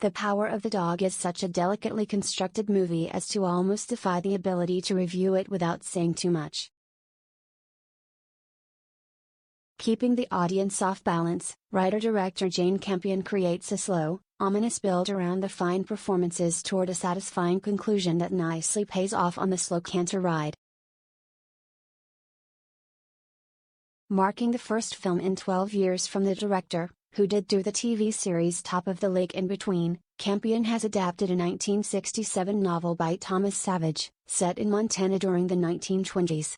The Power of the Dog is such a delicately constructed movie as to almost defy the ability to review it without saying too much. Keeping the audience off balance, writer-director Jane Campion creates a slow, ominous build around the fine performances toward a satisfying conclusion that nicely pays off on the slow-canter ride. Marking the first film in 12 years from the director, who did do the TV series Top of the Lake in between, Campion has adapted a 1967 novel by Thomas Savage, set in Montana during the 1920s.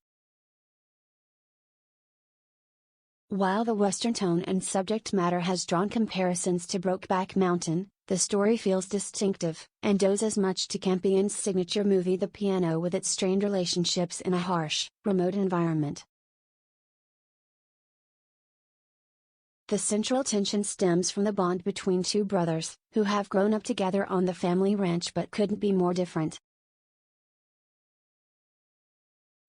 While the Western tone and subject matter has drawn comparisons to Brokeback Mountain, the story feels distinctive, and owes as much to Campion's signature movie The Piano with its strained relationships in a harsh, remote environment. The central tension stems from the bond between two brothers, who have grown up together on the family ranch but couldn't be more different.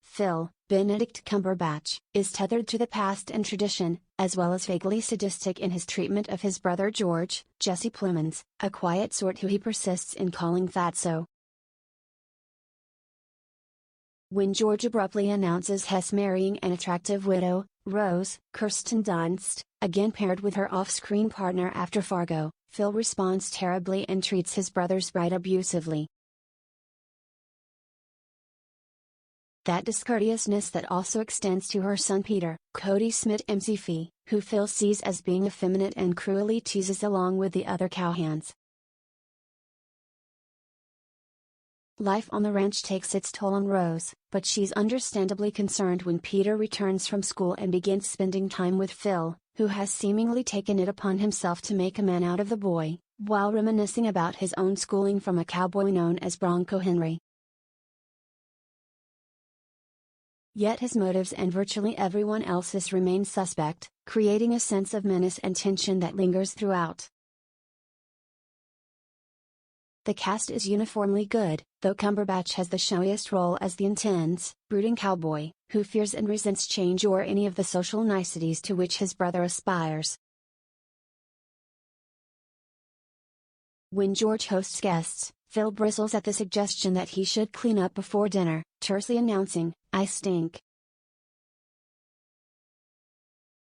Phil, Benedict Cumberbatch, is tethered to the past and tradition, as well as vaguely sadistic in his treatment of his brother George, Jesse Plemons, a quiet sort who he persists in calling Fatso. When George abruptly announces Hess marrying an attractive widow, Rose, Kirsten Dunst, again paired with her off-screen partner after Fargo, Phil responds terribly and treats his brother's bride abusively. That discourteousness that also extends to her son Peter, Kodi Smit-McPhee, who Phil sees as being effeminate and cruelly teases along with the other cowhands. Life on the ranch takes its toll on Rose, but she's understandably concerned when Peter returns from school and begins spending time with Phil, who has seemingly taken it upon himself to make a man out of the boy, while reminiscing about his own schooling from a cowboy known as Bronco Henry. Yet his motives and virtually everyone else's remain suspect, creating a sense of menace and tension that lingers throughout. The cast is uniformly good, though Cumberbatch has the showiest role as the intense, brooding cowboy, who fears and resents change or any of the social niceties to which his brother aspires. When George hosts guests, Phil bristles at the suggestion that he should clean up before dinner, tersely announcing, "I stink."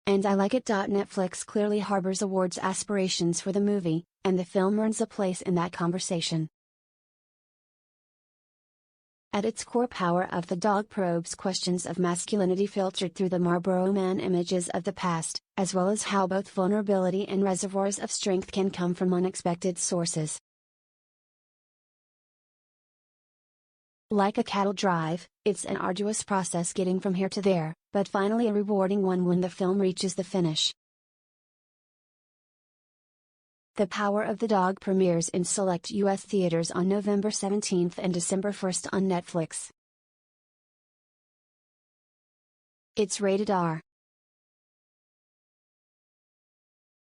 And I Like It. Netflix clearly harbors awards aspirations for the movie, and the film earns a place in that conversation. At its core, Power of the Dog probes questions of masculinity filtered through the Marlboro Man images of the past, as well as how both vulnerability and reservoirs of strength can come from unexpected sources. Like a cattle drive, it's an arduous process getting from here to there, but finally a rewarding one when the film reaches the finish. The Power of the Dog premieres in select U.S. theaters on November 17 and December 1 on Netflix. It's rated R.